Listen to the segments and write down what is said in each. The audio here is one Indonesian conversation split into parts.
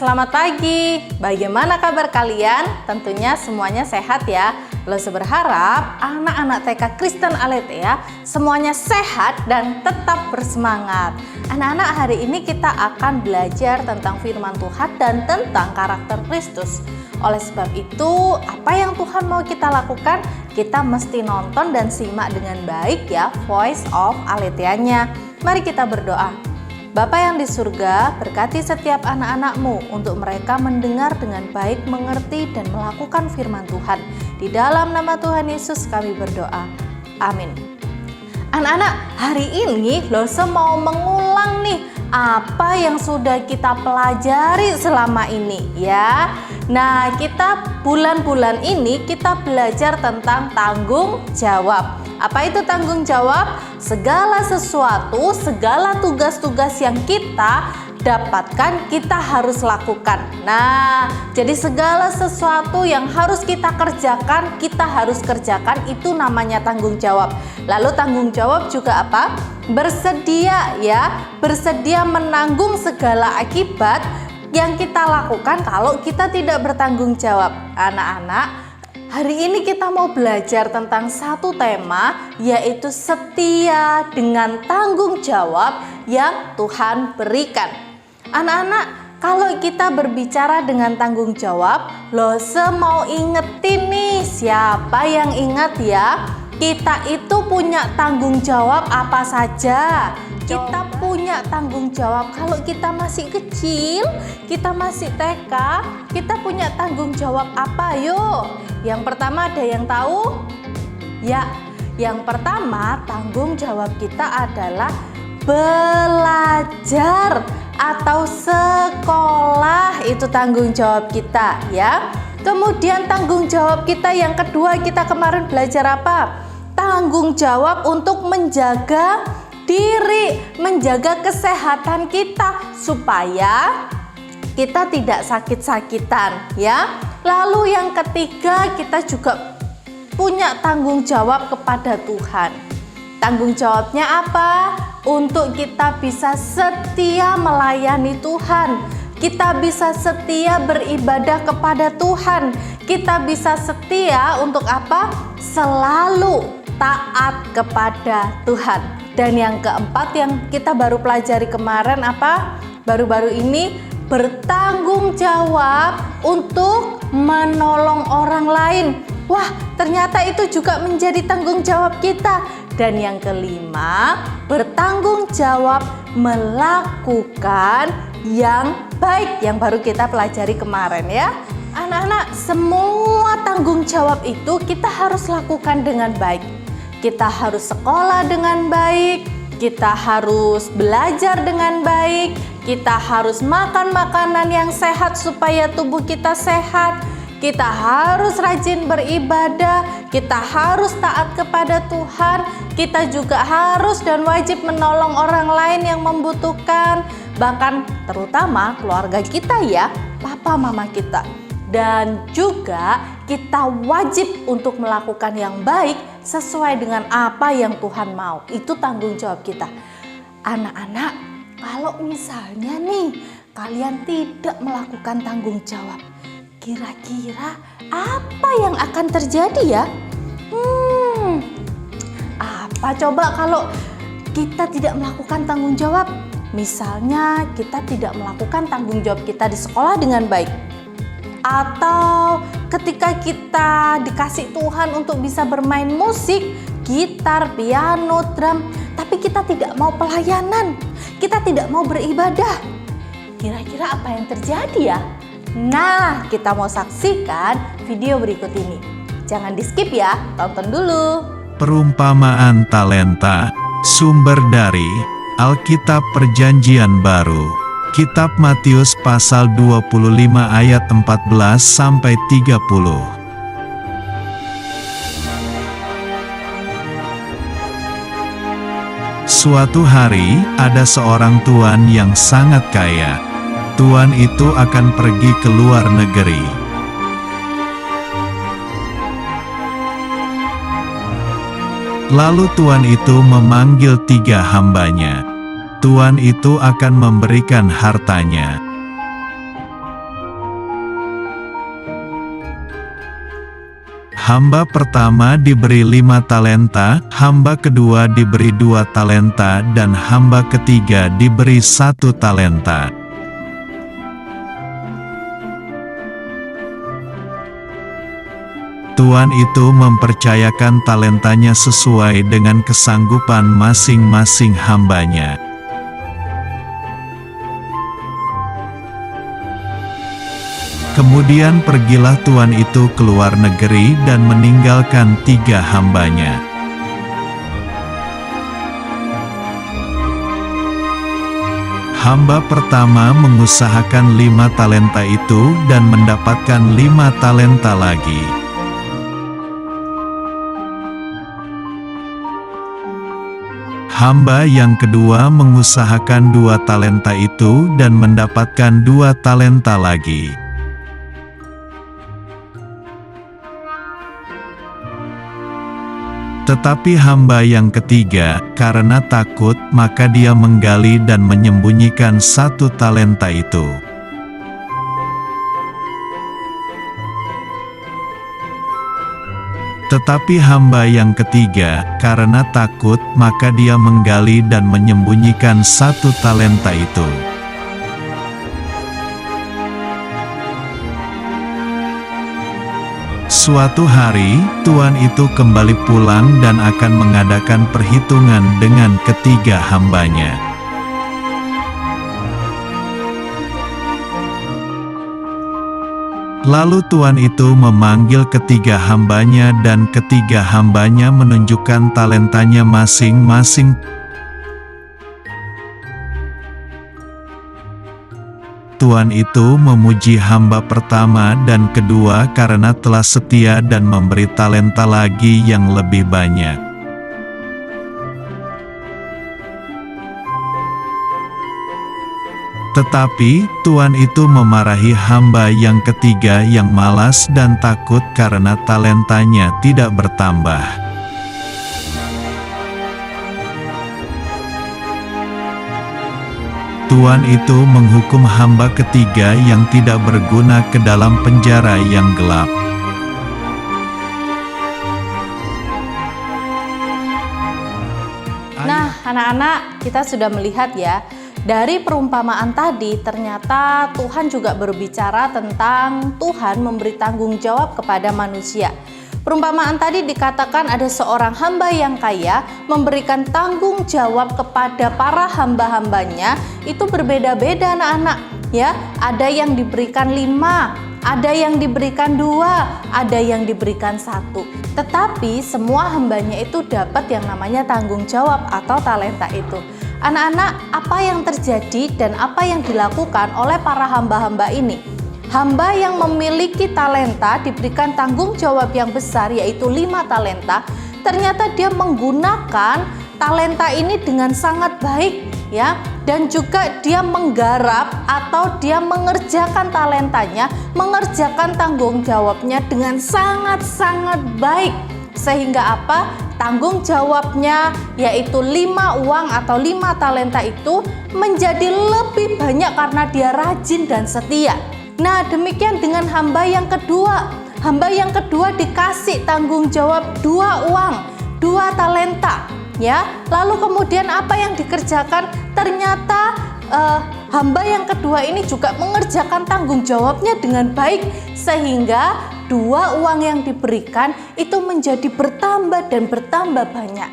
selamat pagi. Bagaimana kabar kalian? Tentunya semuanya sehat ya. Lose berharap anak-anak TK Kristen Aletheia semuanya sehat dan tetap bersemangat. Anak-anak, hari ini kita akan belajar tentang firman Tuhan dan tentang karakter Kristus. Oleh sebab itu, apa yang Tuhan mau kita lakukan? Kita mesti nonton dan simak dengan baik ya Voice of Aletheia-nya. Mari kita berdoa. Bapa yang di surga, berkati setiap anak-anak-Mu untuk mereka mendengar dengan baik, mengerti, dan melakukan firman Tuhan. Di dalam nama Tuhan Yesus kami berdoa. Amin. Anak-anak, hari ini Lose mau mengulang nih apa yang sudah kita pelajari selama ini ya. Nah, kita bulan-bulan ini kita belajar tentang tanggung jawab. Apa itu tanggung jawab? Segala sesuatu, segala tugas-tugas yang kita dapatkan, kita harus lakukan. Nah, jadi segala sesuatu yang harus kita kerjakan, kita harus kerjakan, itu namanya tanggung jawab. Lalu tanggung jawab juga apa? Bersedia ya, bersedia menanggung segala akibat yang kita lakukan kalau kita tidak bertanggung jawab. Anak-anak, hari ini kita mau belajar tentang satu tema, yaitu setia dengan tanggung jawab yang Tuhan berikan. Anak-anak, kalau kita berbicara dengan tanggung jawab, Lose mau ingetin nih, siapa yang ingat ya? Kita itu punya tanggung jawab apa saja? Kita punya tanggung jawab kalau kita masih kecil, kita masih TK, kita punya tanggung jawab apa? Yuk, yang pertama ada yang tahu? Ya, yang pertama tanggung jawab kita adalah belajar atau sekolah, itu tanggung jawab kita ya. Kemudian tanggung jawab kita yang kedua, kita kemarin belajar apa? Tanggung jawab untuk menjaga diri, menjaga kesehatan kita supaya kita tidak sakit-sakitan ya. Lalu yang ketiga, kita juga punya tanggung jawab kepada Tuhan. Tanggung jawabnya apa? Untuk kita bisa setia melayani Tuhan. Kita bisa setia beribadah kepada Tuhan. Kita bisa setia untuk apa? Selalu taat kepada Tuhan. Dan yang keempat yang kita baru pelajari kemarin apa? Baru-baru ini bertanggung jawab untuk menolong orang lain. Wah, ternyata itu juga menjadi tanggung jawab kita. Dan yang kelima, bertanggung jawab melakukan yang baik yang baru kita pelajari kemarin ya. Anak-anak, semua tanggung jawab itu kita harus lakukan dengan baik. Kita harus sekolah dengan baik, kita harus belajar dengan baik, kita harus makan makanan yang sehat supaya tubuh kita sehat, kita harus rajin beribadah, kita harus taat kepada Tuhan, kita juga harus dan wajib menolong orang lain yang membutuhkan, bahkan terutama keluarga kita ya, papa mama kita. Dan juga kita wajib untuk melakukan yang baik sesuai dengan apa yang Tuhan mau. Itu tanggung jawab kita. Anak-anak, kalau misalnya nih kalian tidak melakukan tanggung jawab, kira-kira apa yang akan terjadi ya? Apa coba kalau kita tidak melakukan tanggung jawab? Misalnya kita tidak melakukan tanggung jawab kita di sekolah dengan baik. Atau ketika kita dikasih Tuhan untuk bisa bermain musik, gitar, piano, drum, tapi kita tidak mau pelayanan, kita tidak mau beribadah. Kira-kira apa yang terjadi ya? Nah, kita mau saksikan video berikut ini. Jangan di skip ya, tonton dulu. Perumpamaan talenta, sumber dari Alkitab Perjanjian Baru. Kitab Matius pasal 25 ayat 14 sampai 30. Suatu hari, ada seorang tuan yang sangat kaya. Tuan itu akan pergi ke luar negeri. Lalu tuan itu memanggil 3 hambanya. Tuan itu akan memberikan hartanya. Hamba pertama diberi 5 talenta, hamba kedua diberi 2 talenta, dan hamba ketiga diberi 1 talenta. Tuan itu mempercayakan talentanya sesuai dengan kesanggupan masing-masing hambanya. Kemudian pergilah tuan itu ke luar negeri dan meninggalkan 3 hambanya. Hamba pertama mengusahakan 5 talenta itu dan mendapatkan 5 talenta lagi. Hamba yang kedua mengusahakan 2 talenta itu dan mendapatkan 2 talenta lagi. Tetapi hamba yang ketiga, karena takut, maka dia menggali dan menyembunyikan 1 talenta itu. Tetapi hamba yang ketiga, karena takut, maka dia menggali dan menyembunyikan 1 talenta itu. Suatu hari, tuan itu kembali pulang dan akan mengadakan perhitungan dengan ketiga hambanya. Lalu tuan itu memanggil ketiga hambanya dan ketiga hambanya menunjukkan talentanya masing-masing. Tuan itu memuji hamba pertama dan kedua karena telah setia dan memberi talenta lagi yang lebih banyak. Tetapi, tuan itu memarahi hamba yang ketiga yang malas dan takut karena talentanya tidak bertambah. Tuan itu menghukum hamba ketiga yang tidak berguna ke dalam penjara yang gelap. Nah, anak-anak, kita sudah melihat ya, dari perumpamaan tadi ternyata Tuhan juga berbicara tentang Tuhan memberi tanggung jawab kepada manusia. Perumpamaan tadi dikatakan ada seorang hamba yang kaya memberikan tanggung jawab kepada para hamba-hambanya. Itu berbeda-beda anak-anak ya. Ada yang diberikan 5, ada yang diberikan 2, ada yang diberikan 1. Tetapi semua hambanya itu dapat yang namanya tanggung jawab atau talenta itu. Anak-anak, apa yang terjadi dan apa yang dilakukan oleh para hamba-hamba ini? Hamba yang memiliki talenta diberikan tanggung jawab yang besar, yaitu 5 talenta. Ternyata dia menggunakan talenta ini dengan sangat baik ya, dan juga dia menggarap atau dia mengerjakan talentanya, mengerjakan tanggung jawabnya dengan sangat-sangat baik. Sehingga apa? Tanggung jawabnya yaitu 5 uang atau 5 talenta itu menjadi lebih banyak karena dia rajin dan setia. Nah, demikian dengan hamba yang kedua. Hamba yang kedua dikasih tanggung jawab 2 uang, 2 talenta, ya. Lalu kemudian apa yang dikerjakan? Ternyata hamba yang kedua ini juga mengerjakan tanggung jawabnya dengan baik, sehingga 2 uang yang diberikan itu menjadi bertambah dan bertambah banyak.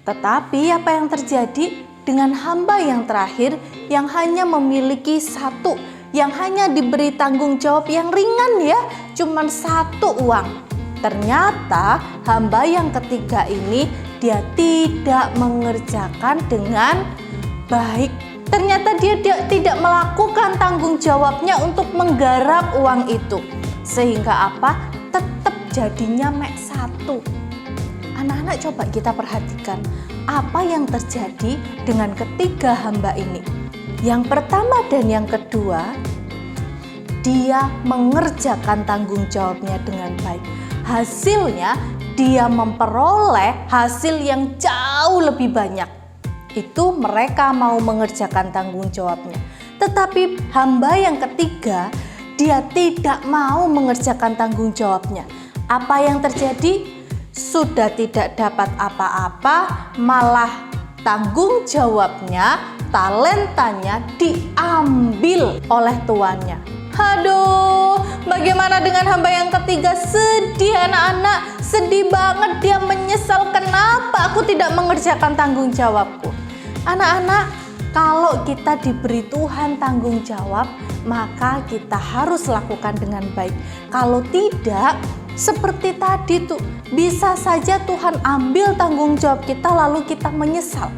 Tetapi apa yang terjadi dengan hamba yang terakhir yang hanya memiliki 1, yang hanya diberi tanggung jawab yang ringan ya, cuman 1 uang. Ternyata hamba yang ketiga ini dia tidak mengerjakan dengan baik. Ternyata dia tidak melakukan tanggung jawabnya untuk menggarap uang itu. Sehingga apa? Tetap jadinya mek 1. Anak-anak, coba kita perhatikan apa yang terjadi dengan ketiga hamba ini. Yang pertama dan yang kedua, dia mengerjakan tanggung jawabnya dengan baik. Hasilnya dia memperoleh hasil yang jauh lebih banyak. Itu mereka mau mengerjakan tanggung jawabnya. Tetapi hamba yang ketiga, dia tidak mau mengerjakan tanggung jawabnya. Apa yang terjadi? Sudah tidak dapat apa-apa, malah tanggung jawabnya, talentanya diambil oleh tuannya. Aduh, bagaimana dengan hamba yang ketiga? Sedih anak-anak, sedih banget, dia menyesal, kenapa aku tidak mengerjakan tanggung jawabku. Anak-anak, kalau kita diberi Tuhan tanggung jawab, maka kita harus lakukan dengan baik. Kalau tidak, seperti tadi tuh, bisa saja Tuhan ambil tanggung jawab kita lalu kita menyesal.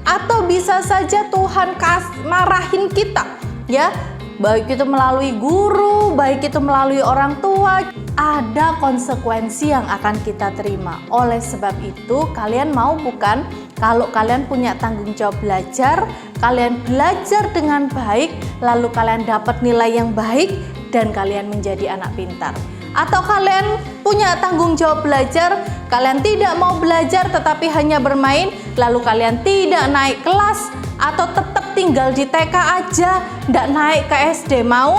Atau bisa saja Tuhan marahin kita, ya. Baik itu melalui guru, baik itu melalui orang tua, ada konsekuensi yang akan kita terima. Oleh sebab itu, kalian mau bukan? Kalau kalian punya tanggung jawab belajar, kalian belajar dengan baik, lalu kalian dapat nilai yang baik, dan kalian menjadi anak pintar. Atau kalian punya tanggung jawab belajar, kalian tidak mau belajar tetapi hanya bermain, lalu kalian tidak naik kelas, atau tetap tinggal di TK aja, tidak naik ke SD. Mau?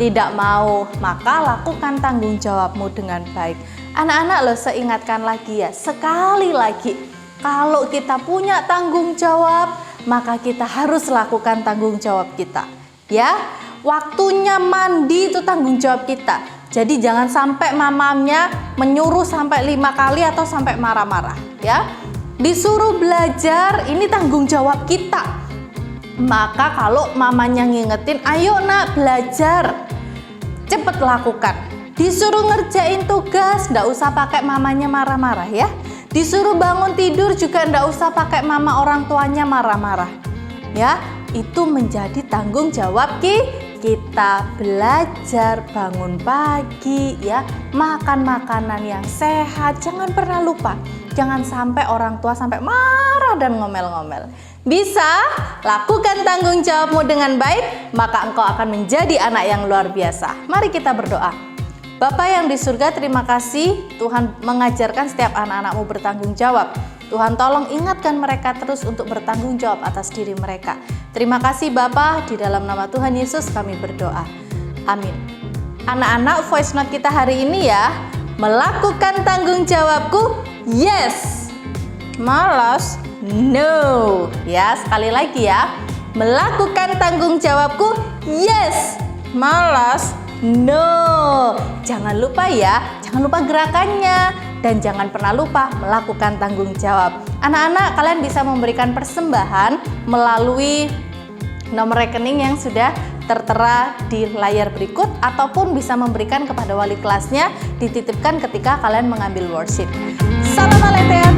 Tidak mau. Maka lakukan tanggung jawabmu dengan baik. Anak-anak loh, saya ingatkan lagi ya, sekali lagi, kalau kita punya tanggung jawab, maka kita harus lakukan tanggung jawab kita. Ya, waktunya mandi itu tanggung jawab kita. Jadi jangan sampai mamanya menyuruh sampai 5 kali atau sampai marah-marah, ya. Disuruh belajar, ini tanggung jawab kita. Maka kalau mamanya ngingetin, ayo nak belajar, cepet lakukan. Disuruh ngerjain tugas, ndak usah pakai mamanya marah-marah ya. Disuruh bangun tidur juga ndak usah pakai mama orang tuanya marah-marah. Ya, itu menjadi tanggung jawab kita. Belajar, bangun pagi ya, makan makanan yang sehat, jangan pernah lupa. Jangan sampai orang tua sampai marah dan ngomel-ngomel. Bisa lakukan tanggung jawabmu dengan baik, maka engkau akan menjadi anak yang luar biasa. Mari kita berdoa. Bapa yang di surga, terima kasih Tuhan mengajarkan setiap anak-anakmu bertanggung jawab. Tuhan tolong ingatkan mereka terus untuk bertanggung jawab atas diri mereka. Terima kasih Bapa, di dalam nama Tuhan Yesus kami berdoa. Amin. Anak-anak, voice note kita hari ini ya, melakukan tanggung jawabku, yes. Malas, no. Ya, sekali lagi ya, melakukan tanggung jawabku, yes. Malas, no. Jangan lupa ya, jangan lupa gerakannya. Dan jangan pernah lupa melakukan tanggung jawab. Anak-anak, kalian bisa memberikan persembahan melalui nomor rekening yang sudah tertera di layar berikut, ataupun bisa memberikan kepada wali kelasnya, dititipkan ketika kalian mengambil worship. Salam Aletheia.